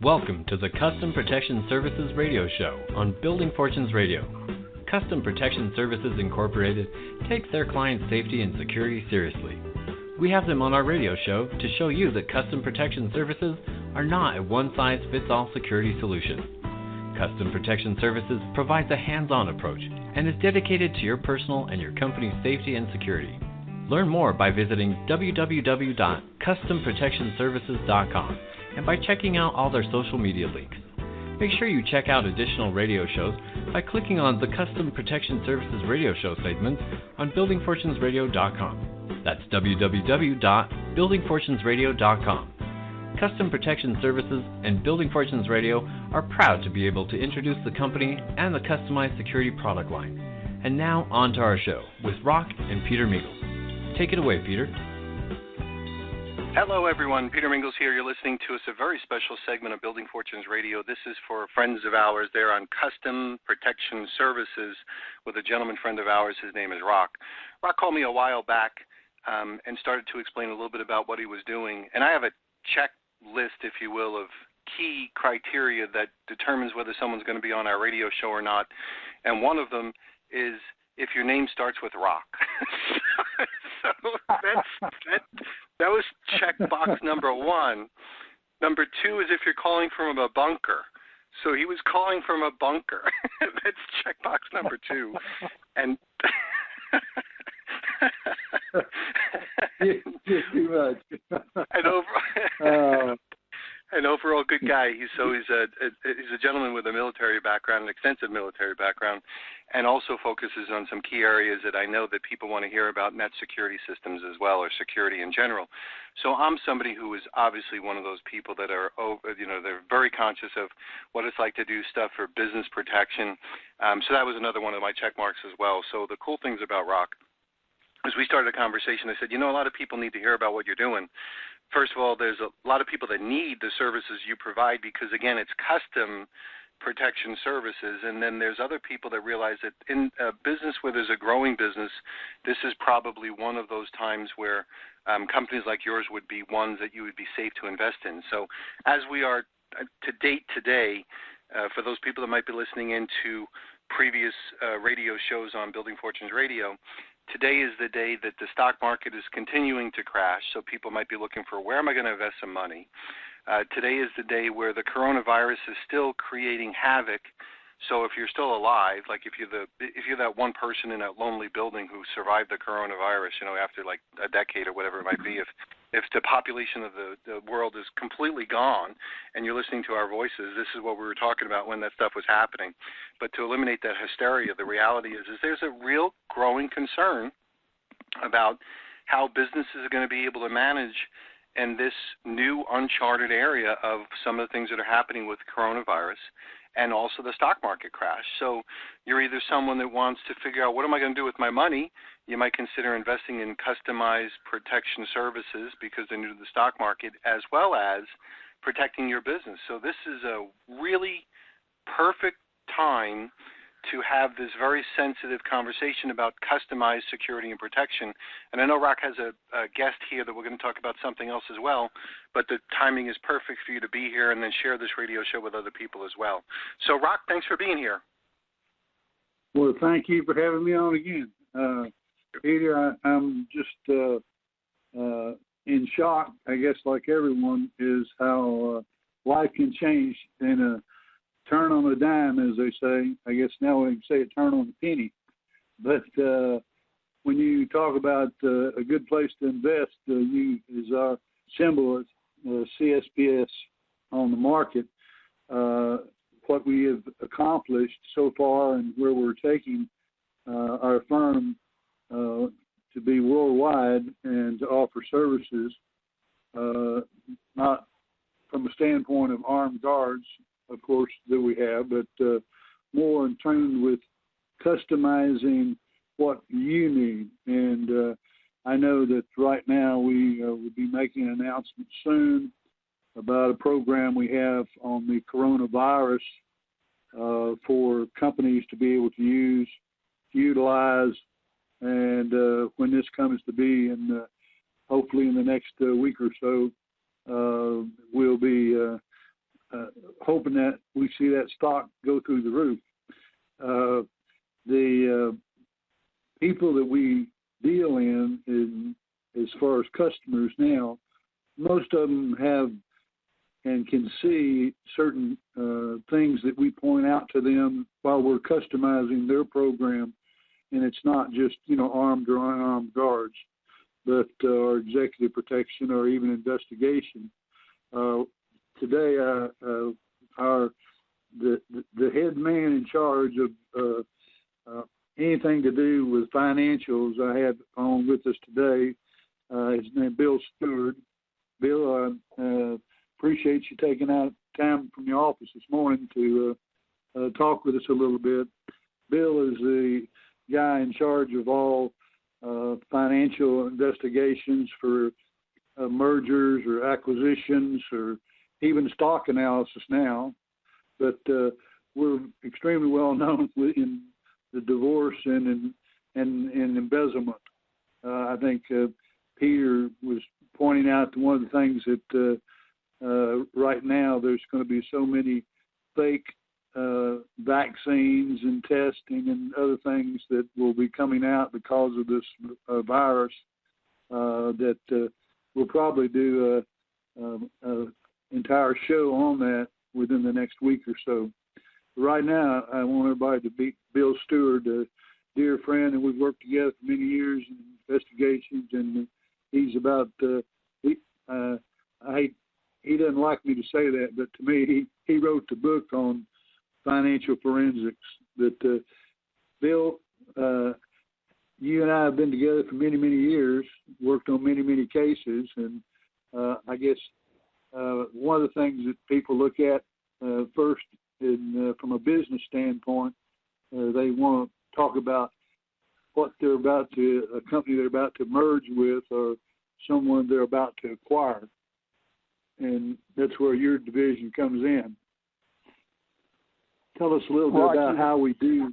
Welcome to the Custom Protection Services Radio Show on Building Fortunes Radio. Custom Protection Services Incorporated takes their clients' safety and security seriously. We have them on our radio show to show you that Custom Protection Services are not a one-size-fits-all security solution. Custom Protection Services provides a hands-on approach and is dedicated to your personal and your company's safety and security. Learn more by visiting www.customprotectionservices.com and by checking out all their social media links. Make sure you check out additional radio shows by clicking on the Custom Protection Services radio show segments on buildingfortunesradio.com. That's www.buildingfortunesradio.com. Custom Protection Services and Building Fortunes Radio are proud to be able to introduce the company and the customized security product line. And now on to our show with Rock and Peter Mingils. Take it away, Peter. Hello, everyone. Peter Mingils here. You're listening to a very special segment of Building Fortunes Radio. This is for friends of ours. They're on Custom Protection Services with a gentleman friend of ours. His name is Rock. Rock called me a while back and started to explain a little bit about what he was doing. And I have a checklist, if you will, of key criteria that determines whether someone's going to be on our radio show or not. And one of them is if your name starts with Rock. So that was check box number one. Number two is if you're calling from a bunker. So he was calling from a bunker. That's check box number two. And too much. An overall good guy. He's a gentleman with a military background, an extensive military background, and also focuses on some key areas that I know that people want to hear about, and that's security systems as well, or security in general. So I'm somebody who is obviously one of those people that are, they're very conscious of what it's like to do stuff for business protection. So that was another one of my check marks as well. So the cool things about Rock, as we started a conversation, I said, a lot of people need to hear about what you're doing. First of all, there's a lot of people that need the services you provide because, again, it's custom protection services. And then there's other people that realize that in a business where there's a growing business, this is probably one of those times where companies like yours would be ones that you would be safe to invest in. So as we are to date today, for those people that might be listening into previous radio shows on Building Fortunes Radio, today is the day that the stock market is continuing to crash, so people might be looking for where am I going to invest some money. Today is the day where the coronavirus is still creating havoc. So if you're still alive, like if you're that one person in that lonely building who survived the coronavirus, after like a decade or whatever it might be, if the population of the world is completely gone and you're listening to our voices, this is what we were talking about when that stuff was happening. But to eliminate that hysteria, the reality is there's a real growing concern about how businesses are going to be able to manage in this new uncharted area of some of the things that are happening with coronavirus and also the stock market crash. So you're either someone that wants to figure out what am I going to do with my money. You might consider investing in customized protection services because they're new to the stock market, as well as protecting your business. So this is a really perfect time to have this very sensitive conversation about customized security and protection. And I know Rock has a guest here that we're going to talk about something else as well, but the timing is perfect for you to be here and then share this radio show with other people as well. So, Rock, thanks for being here. Well, thank you for having me on again. Peter, I'm just in shock, I guess, like everyone, is how life can change in a turn on a dime, as they say. I guess now we can say a turn on a penny. But when you talk about a good place to invest, you is our symbol, CSPS on the market. What we have accomplished so far and where we're taking our firm to be worldwide and to offer services, not from a standpoint of armed guards, of course, that we have, but more in tune with customizing what you need. And I know that right now we will be making an announcement soon about a program we have on the coronavirus for companies to be able to utilize, and when this comes to be, and hopefully in the next week or so, we'll be hoping that we see that stock go through the roof. The people that we deal in as far as customers now, most of them have and can see certain things that we point out to them while we're customizing their program, and it's not just, armed or unarmed guards, but our executive protection or even investigation. Today, the head man in charge of anything to do with financials I had on with us today, his name Bill Stewart. Bill, appreciate you taking out time from your office this morning to talk with us a little bit. Bill is the guy in charge of all financial investigations for mergers or acquisitions or even stock analysis now. But we're extremely well known in the divorce and embezzlement. I think Peter was pointing out to one of the things that right now there's going to be so many fake vaccines and testing and other things that will be coming out because of this virus that we'll probably do an entire show on that within the next week or so. Right now, I want everybody to meet Bill Stewart, a dear friend, and we've worked together for many years in investigations, and he's about, he doesn't like me to say that, but to me, he wrote the book on financial forensics. That Bill, you and I have been together for many, many years, worked on many, many cases, and I guess one of the things that people look at first from a business standpoint, they want to talk about what they're about to, a company they're about to merge with or someone they're about to acquire. And that's where your division comes in. Tell us a little bit about how we do.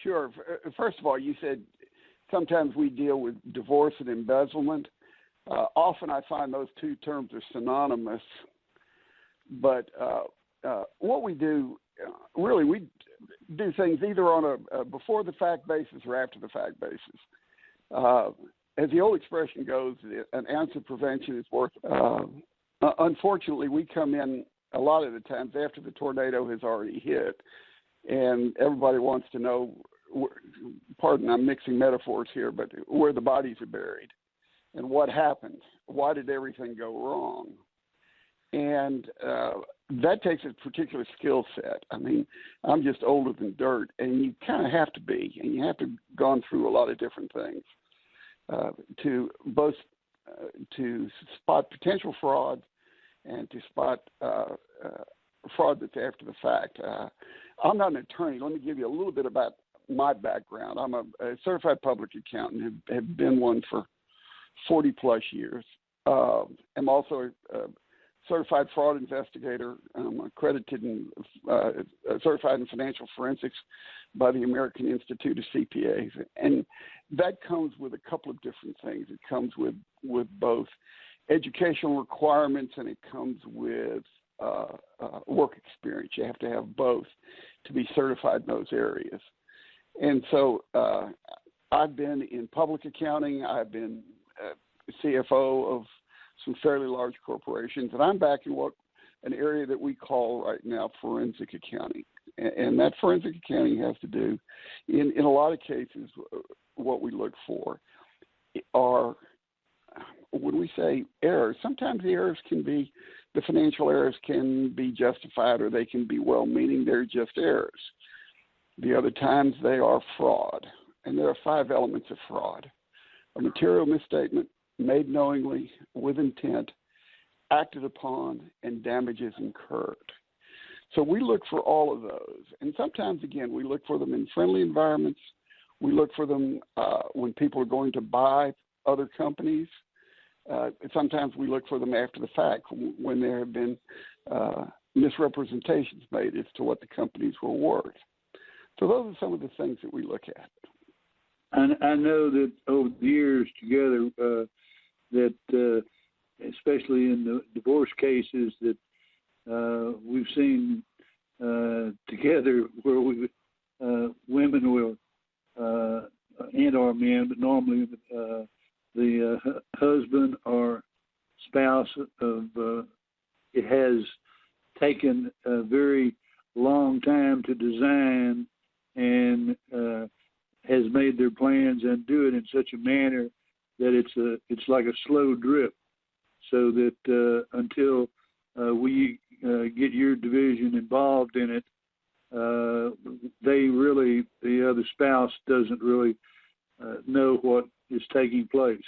Sure. First of all, you said sometimes we deal with divorce and embezzlement. Often I find those two terms are synonymous. But what we do, really, we do things either on a before-the-fact basis or after-the-fact basis. As the old expression goes, an ounce of prevention is worth. Unfortunately, we come in a lot of the times after the tornado has already hit, and everybody wants to know, pardon, I'm mixing metaphors here, but where the bodies are buried and what happened. Why did everything go wrong? And that takes a particular skill set. I mean, I'm just older than dirt, and you kind of have to be, and you have to have gone through a lot of different things to both to spot potential fraud and to spot fraud that's after the fact. I'm not an attorney. Let me give you a little bit about my background. I'm a certified public accountant, have been one for 40-plus years. I'm also a certified fraud investigator. I'm accredited and certified in financial forensics by the American Institute of CPAs. And that comes with a couple of different things. It comes with both educational requirements and it comes with work experience. You have to have both to be certified in those areas. And so I've been in public accounting. I've been CFO of some fairly large corporations, and I'm back in an area that we call right now forensic accounting. And that forensic accounting has to do, in a lot of cases, what we look for are, when we say errors, sometimes the errors can be, the financial errors can be justified or they can be well-meaning. They're just errors. The other times they are fraud. And there are 5 elements of fraud: a material misstatement, made knowingly, with intent, acted upon, and damages incurred. So we look for all of those. And sometimes, again, we look for them in friendly environments. We look for them when people are going to buy other companies. Sometimes we look for them after the fact when there have been misrepresentations made as to what the companies were worth. So those are some of the things that we look at. And I know that over the years together that especially in the divorce cases that we've seen together, where women will and or men, but normally the husband or spouse of it has taken a very long time to design and has made their plans and do it in such a manner that it's like a slow drip, so that until we get your division involved in it, the other spouse doesn't really know what is taking place.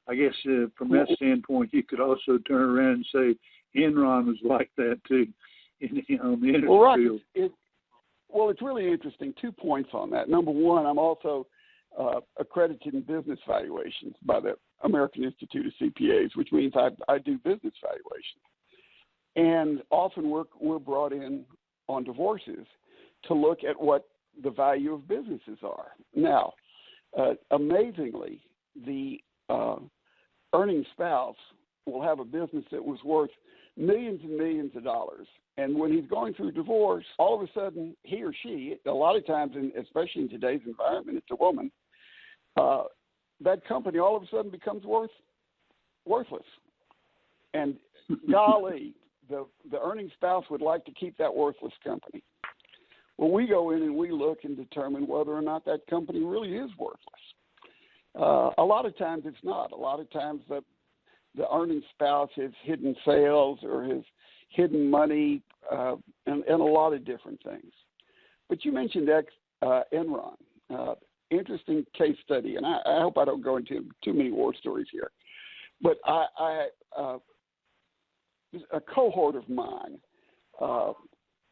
I guess from that standpoint, you could also turn around and say Enron was like that too on the energy field. It's really interesting. 2 points on that. Number one, I'm also accredited in business valuations by the American Institute of CPAs, which means I do business valuations. And often we're brought in on divorces to look at what the value of businesses are. Now, amazingly, the earning spouse will have a business that was worth millions and millions of dollars. And when he's going through divorce, all of a sudden, he or she, a lot of times, especially in today's environment, it's a woman, that company all of a sudden becomes worthless. And golly, the earning spouse would like to keep that worthless company. Well, we go in and we look and determine whether or not that company really is worthless. A lot of times it's not. A lot of times the earning spouse has hidden sales or has hidden money and a lot of different things. But you mentioned Enron. Interesting case study, and I hope I don't go into too many war stories here. But a cohort of mine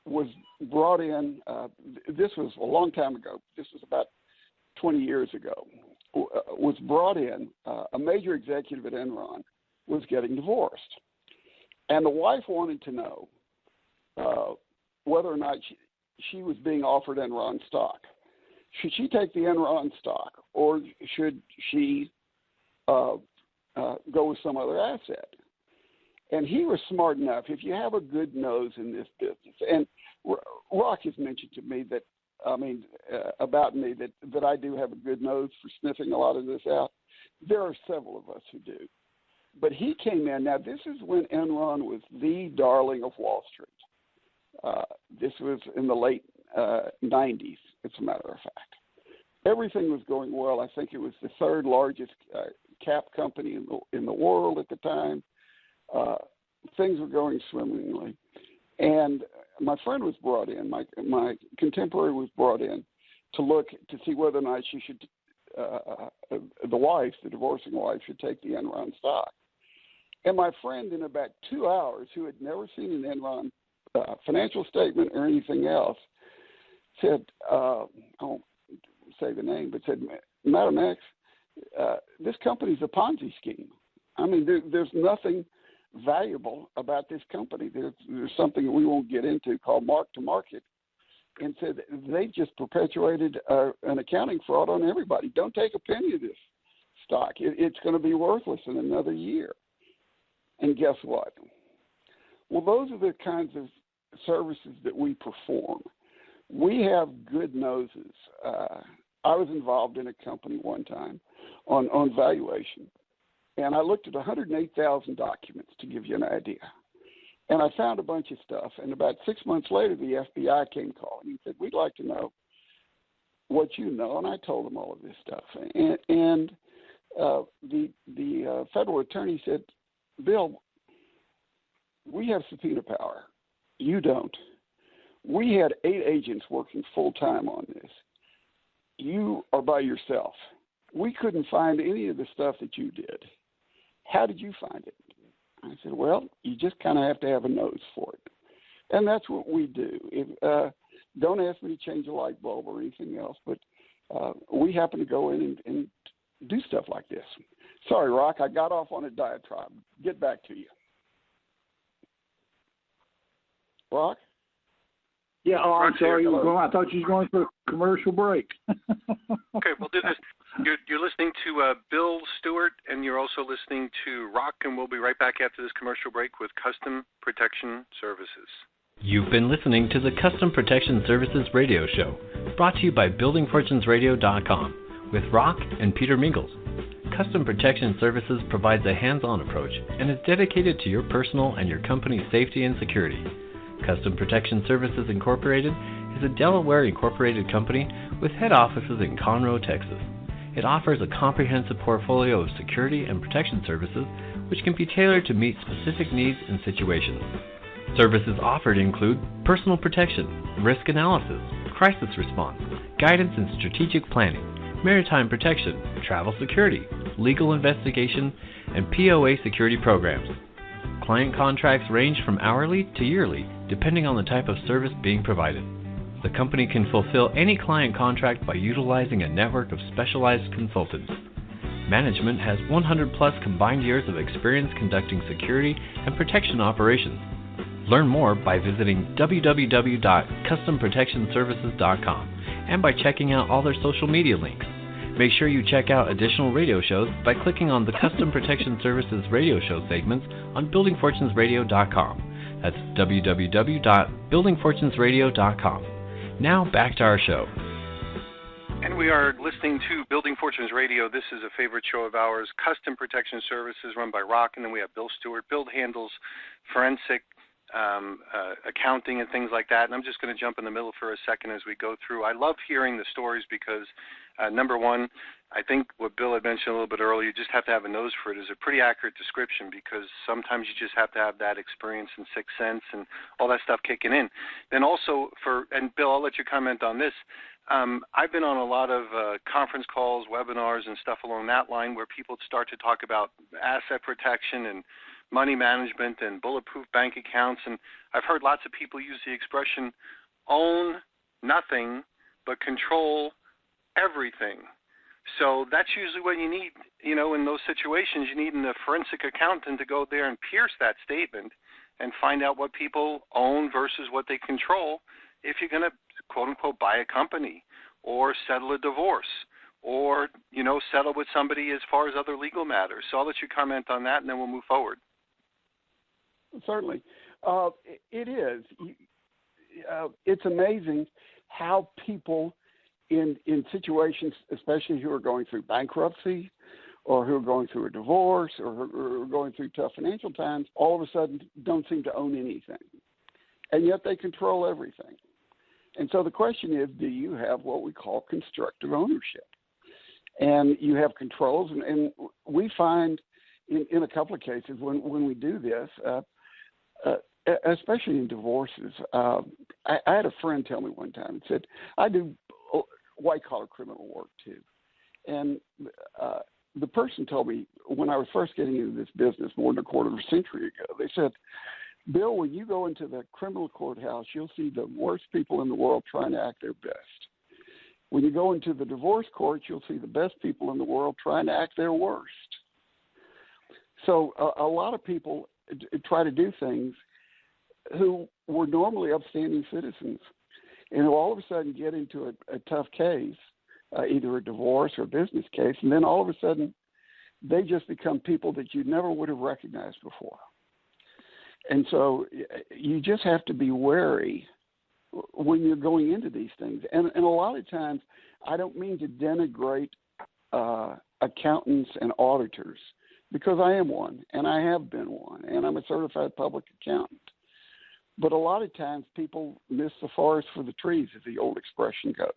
was brought in. This was a long time ago. This was about 20 years ago. Was brought in. A major executive at Enron was getting divorced, and the wife wanted to know whether or not she was being offered Enron stock. Should she take the Enron stock, or should she go with some other asset? And he was smart enough. If you have a good nose in this business, and Rock has mentioned to me that, about me that I do have a good nose for sniffing a lot of this out. There are several of us who do. But he came in. Now, this is when Enron was the darling of Wall Street. This was in the late 90s, as a matter of fact. Everything was going well. I think it was the third largest cap company in the world at the time. Things were going swimmingly. And my friend was brought in, my contemporary was brought in to look to see whether or not she should, the divorcing wife, should take the Enron stock. And my friend, in about 2 hours, who had never seen an Enron financial statement or anything else, said, I won't say the name, but said, Madam X, this company's a Ponzi scheme. I mean, there's nothing valuable about this company. There's something we won't get into called mark to market, and said they just perpetuated an accounting fraud on everybody. Don't take a penny of this stock. It's going to be worthless in another year. And guess what? Well, those are the kinds of services that we perform. We have good noses. I was involved in a company one time on valuation, and I looked at 108,000 documents to give you an idea. And I found a bunch of stuff, and about 6 months later, the FBI came calling and said, we'd like to know what you know, and I told them all of this stuff. And the federal attorney said, Bill, we have subpoena power. You don't. We had 8 agents working full-time on this. You are by yourself. We couldn't find any of the stuff that you did. How did you find it? I said, well, you just kind of have to have a nose for it. And that's what we do. Don't ask me to change a light bulb or anything else, but we happen to go in and do stuff like this. Sorry, Rock, I got off on a diatribe. Get back to you. Rock? Yeah, I'm sorry. I thought you were going for a commercial break. Okay, we'll do this. You're listening to Bill Stewart, and you're also listening to Rock, and we'll be right back after this commercial break with Custom Protection Services. You've been listening to the Custom Protection Services radio show, brought to you by BuildingFortunesRadio.com with Rock and Peter Mingils. Custom Protection Services provides a hands-on approach and is dedicated to your personal and your company's safety and security. Custom Protection Services Incorporated is a Delaware incorporated company with head offices in Conroe, Texas. It offers a comprehensive portfolio of security and protection services which can be tailored to meet specific needs and situations. Services offered include personal protection, risk analysis, crisis response, guidance and strategic planning, maritime protection, travel security, legal investigation, and POA security programs. Client contracts range from hourly to yearly, depending on the type of service being provided. The company can fulfill any client contract by utilizing a network of specialized consultants. Management has 100-plus combined years of experience conducting security and protection operations. Learn more by visiting www.customprotectionservices.com and by checking out all their social media links. Make sure you check out additional radio shows by clicking on the Custom Protection Services radio show segments on BuildingFortunesRadio.com. That's www.BuildingFortunesRadio.com. Now back to our show. And we are listening to Building Fortunes Radio. This is a favorite show of ours, Custom Protection Services, run by Rock, and then we have Bill Stewart. Bill handles forensic accounting and things like that, and I'm just going to jump in the middle for a second as we go through. I love hearing the stories because, number one, I think what Bill had mentioned a little bit earlier, you just have to have a nose for it, is a pretty accurate description because sometimes you just have to have that experience and sixth sense and all that stuff kicking in. Then also and Bill, I'll let you comment on this. I've been on a lot of conference calls, webinars, and stuff along that line where people start to talk about asset protection and money management and bulletproof bank accounts, and I've heard lots of people use the expression own nothing but control everything. So that's usually what you need, in those situations. You need a forensic accountant to go there and pierce that statement and find out what people own versus what they control if you're going to, quote-unquote, buy a company or settle a divorce or, settle with somebody as far as other legal matters. So I'll let you comment on that, and then we'll move forward. Certainly. It is. It's amazing how people in situations, especially who are going through bankruptcy or who are going through a divorce or who are going through tough financial times, all of a sudden don't seem to own anything. And yet they control everything. And so the question is, do you have what we call constructive ownership? And you have controls, and we find in a couple of cases when we do this, especially in divorces, I had a friend tell me one time, he said, I do white-collar criminal work too. And the person told me when I was first getting into this business more than a quarter of a century ago, they said, Bill, when you go into the criminal courthouse, you'll see the worst people in the world trying to act their best. When you go into the divorce court, you'll see the best people in the world trying to act their worst. So a lot of people try to do things who were normally upstanding citizens and who all of a sudden get into a tough case, either a divorce or a business case, and then all of a sudden they just become people that you never would have recognized before. And so you just have to be wary when you're going into these things. And a lot of times, I don't mean to denigrate accountants and auditors, because I am one, and I have been one, and I'm a certified public accountant. But a lot of times people miss the forest for the trees, as the old expression goes.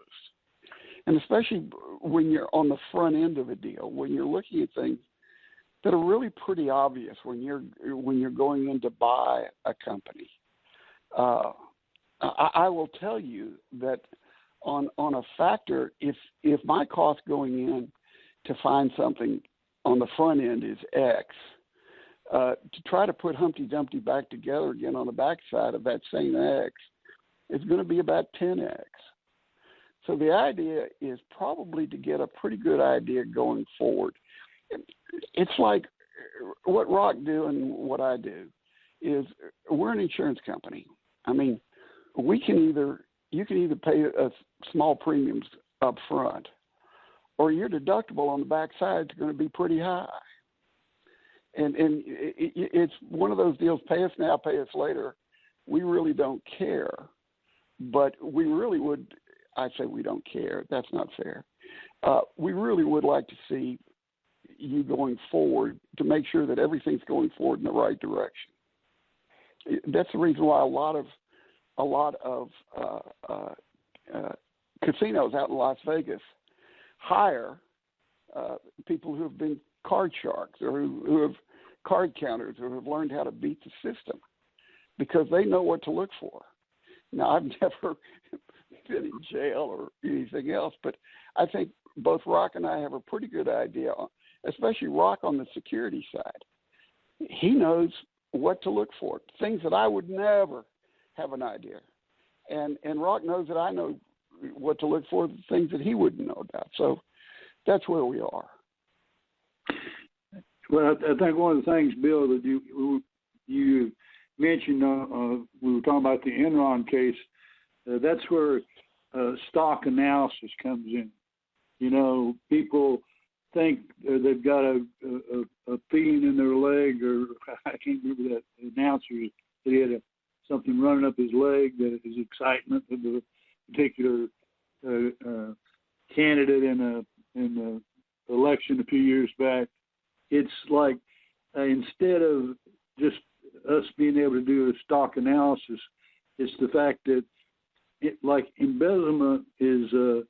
And especially when you're on the front end of a deal, when you're looking at things that are really pretty obvious when you're going in to buy a company. I will tell you that on a factor, if my cost going in to find something on the front end is X, to try to put Humpty Dumpty back together again on the backside of that same X is going to be about 10X. So the idea is probably to get a pretty good idea going forward. It's like what Rock do and what I do is we're an insurance company. I mean, you can either pay a small premiums up front, or your deductible on the back side is going to be pretty high. And it's one of those deals, pay us now, pay us later. We really don't care, but we really would. I say we don't care. That's not fair. We really would like to see you going forward to make sure that everything's going forward in the right direction. That's the reason why a lot of casinos out in Las Vegas hire people who have been card sharks or who have card counters or who have learned how to beat the system, because they know what to look for. Now, I've never been in jail or anything else, but I think both Rock and I have a pretty good idea, especially Rock on the security side. He knows what to look for, things that I would never have an idea. And Rock knows that I know what to look for, things that he wouldn't know about. So that's where we are. Well, I think one of the things, Bill, that you mentioned, we were talking about the Enron case, that's where stock analysis comes in. You know, people think they've got a pain in their leg, or I can't remember that announcer that he had something running up his leg, that his excitement of the particular candidate in the election a few years back. It's like instead of just us being able to do a stock analysis, it's the fact that like embezzlement is a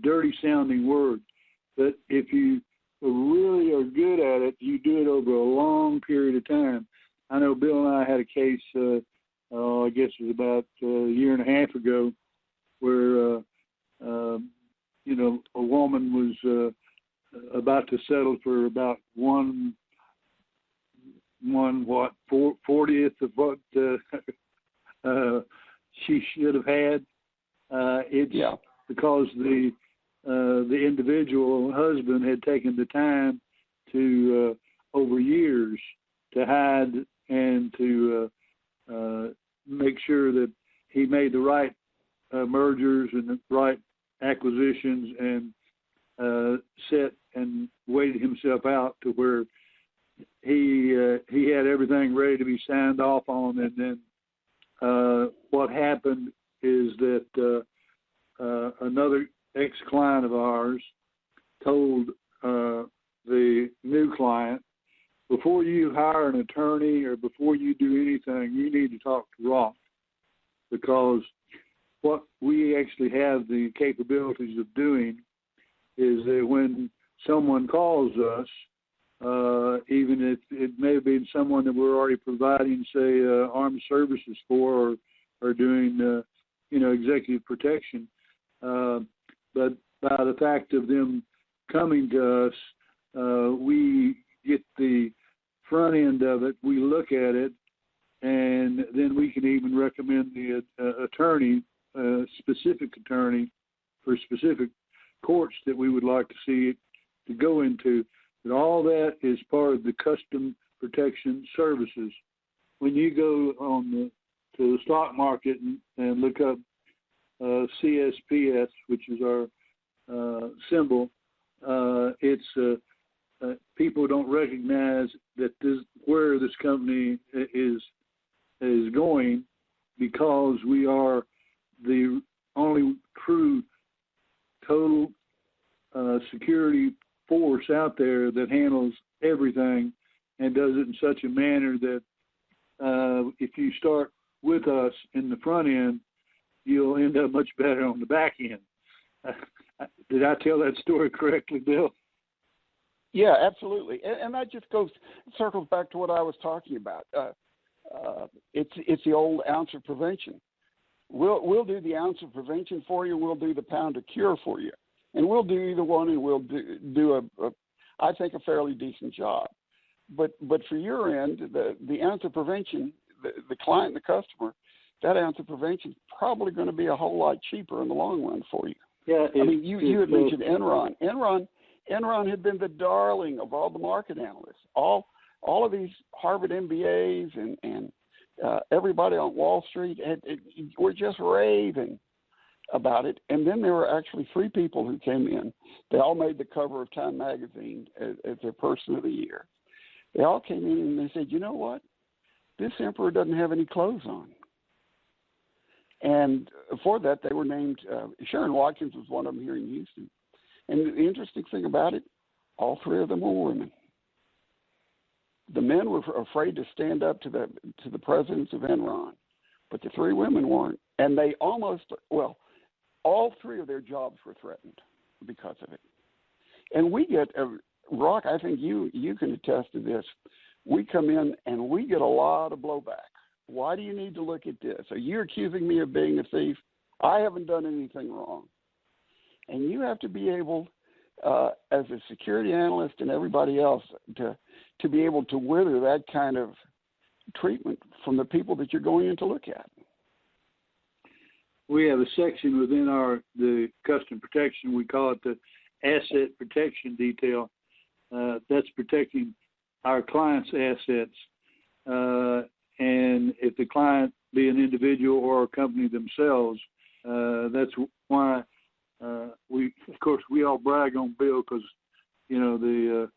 dirty sounding word, but if you really are good at it, you do it over a long period of time. I know Bill and I had a case, I guess it was about a year and a half ago, where a woman was about to settle for about 40th of what she should have had. It's because the individual husband had taken the time to over years to hide and to make sure that he made the right mergers and the right acquisitions, and set and waited himself out to where he had everything ready to be signed off on. And then what happened is that another ex-client of ours told the new client, before you hire an attorney or before you do anything, you need to talk to Rock, because what we actually have the capabilities of doing is that when someone calls us, even if it may have been someone that we're already providing, say, armed services for, or doing, executive protection, but by the fact of them coming to us, we get the front end of it, we look at it, and then we can even recommend the attorney, specific attorney for specific courts that we would like to see it to go into. And all that is part of the custom protection services. When you go to the stock market and look up CSPS, which is our symbol, it's people don't recognize that where this company is going, because we are the only true total security force out there that handles everything and does it in such a manner that if you start with us in the front end, you'll end up much better on the back end. Did I tell that story correctly, Bill? Yeah, absolutely. And that just circles back to what I was talking about. It's the old ounce of prevention. We'll do the ounce of prevention for you. We'll do the pound of cure for you. And we'll do either one, and we'll do I think, a fairly decent job. But for your end, the ounce of prevention, the client and the customer, that ounce of prevention is probably going to be a whole lot cheaper in the long run for you. Yeah, I mean, you had mentioned Enron. Enron had been the darling of all the market analysts. All of these Harvard MBAs and Everybody on Wall Street were just raving about it. And then there were actually 3 people who came in. They all made the cover of Time magazine as their person of the year. They all came in and they said, you know what? This emperor doesn't have any clothes on. And for that, they were named, Sharon Watkins was one of them here in Houston. And the interesting thing about it, all 3 of them were women. The men were afraid to stand up to the presidents of Enron, but the 3 women weren't. And they all 3 of their jobs were threatened because of it. And we get, Rock, I think you can attest to this. We come in and we get a lot of blowback. Why do you need to look at this? Are you accusing me of being a thief? I haven't done anything wrong. And you have to be able, as a security analyst and everybody else, to be able to wither that kind of treatment from the people that you're going in to look at. We have a section within the custom protection. We call it the asset protection detail. That's protecting our client's assets. And if the client be an individual or a company themselves, that's why we all brag on Bill because, the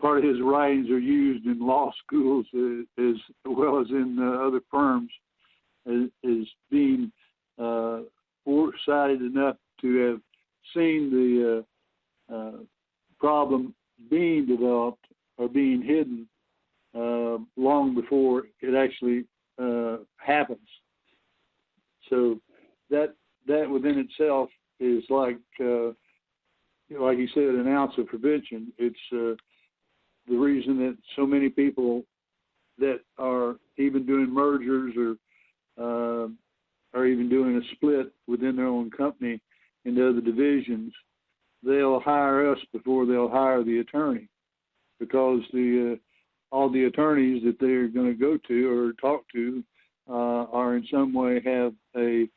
part of his writings are used in law schools as well as in other firms as being foresighted enough to have seen the problem being developed or being hidden long before it actually happens. So that within itself is like you said, an ounce of prevention. It's the reason that so many people that are even doing mergers or are even doing a split within their own company into other divisions, they'll hire us before they'll hire the attorney, because all the attorneys that they're going to go to or talk to are in some way have a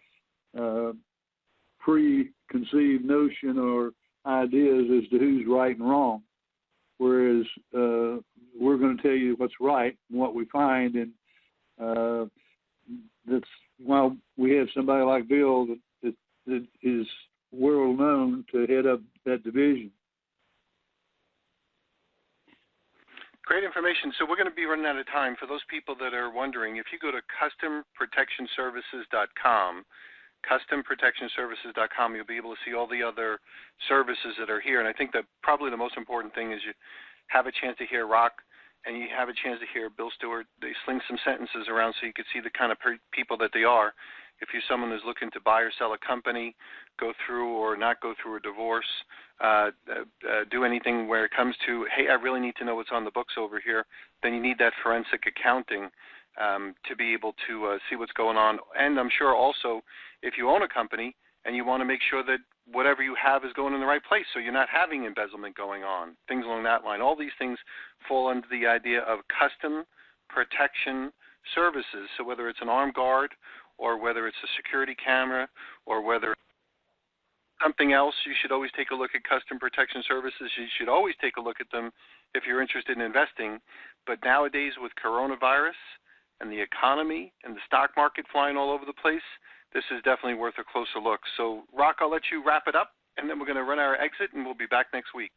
preconceived notion or ideas as to who's right and wrong, whereas we're going to tell you what's right and what we find, and that's why we have somebody like Bill that is world known to head up that division. Great information. So we're going to be running out of time. For those people that are wondering, if you go to customprotectionservices.com, customprotectionservices.com, you'll be able to see all the other services that are here. And I think that probably the most important thing is you have a chance to hear Rock and you have a chance to hear Bill Stewart. They sling some sentences around so you can see the kind of people that they are. If you're someone who's looking to buy or sell a company, go through or not go through a divorce, do anything where it comes to, hey, I really need to know what's on the books over here, then you need that forensic accounting to be able to see what's going on. And I'm sure also if you own a company and you want to make sure that whatever you have is going in the right place so you're not having embezzlement going on, things along that line. All these things fall under the idea of custom protection services. So whether it's an armed guard or whether it's a security camera or whether something else, you should always take a look at custom protection services. You should always take a look at them if you're interested in investing. But nowadays with coronavirus and the economy and the stock market flying all over the place, this is definitely worth a closer look. So, Rock, I'll let you wrap it up, and then we're going to run our exit, and we'll be back next week.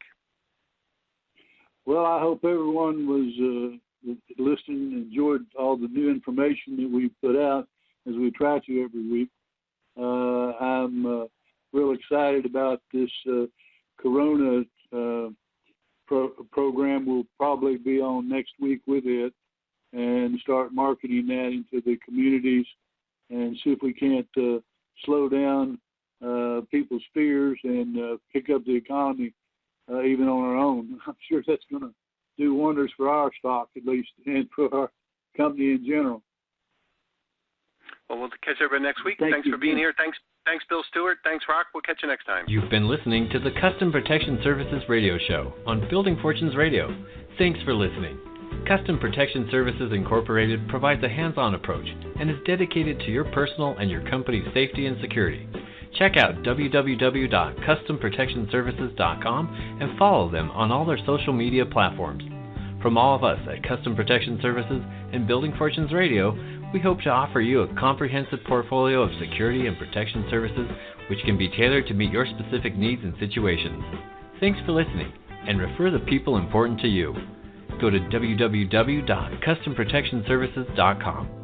Well, I hope everyone was listening and enjoyed all the new information that we put out as we try to every week. I'm real excited about this Corona program. We'll probably be on next week with it and start marketing that into the communities and see if we can't slow down people's fears and pick up the economy even on our own. I'm sure that's going to do wonders for our stock, at least, and for our company in general. Well, we'll catch everybody next week. Thanks for being here. Thanks, Bill Stewart. Thanks, Rock. We'll catch you next time. You've been listening to the Custom Protection Services Radio Show on Building Fortunes Radio. Thanks for listening. Custom Protection Services Incorporated provides a hands-on approach and is dedicated to your personal and your company's safety and security. Check out www.customprotectionservices.com and follow them on all their social media platforms. From all of us at Custom Protection Services and Building Fortunes Radio, we hope to offer you a comprehensive portfolio of security and protection services which can be tailored to meet your specific needs and situations. Thanks for listening, and refer the people important to you. Go to www.customprotectionservices.com.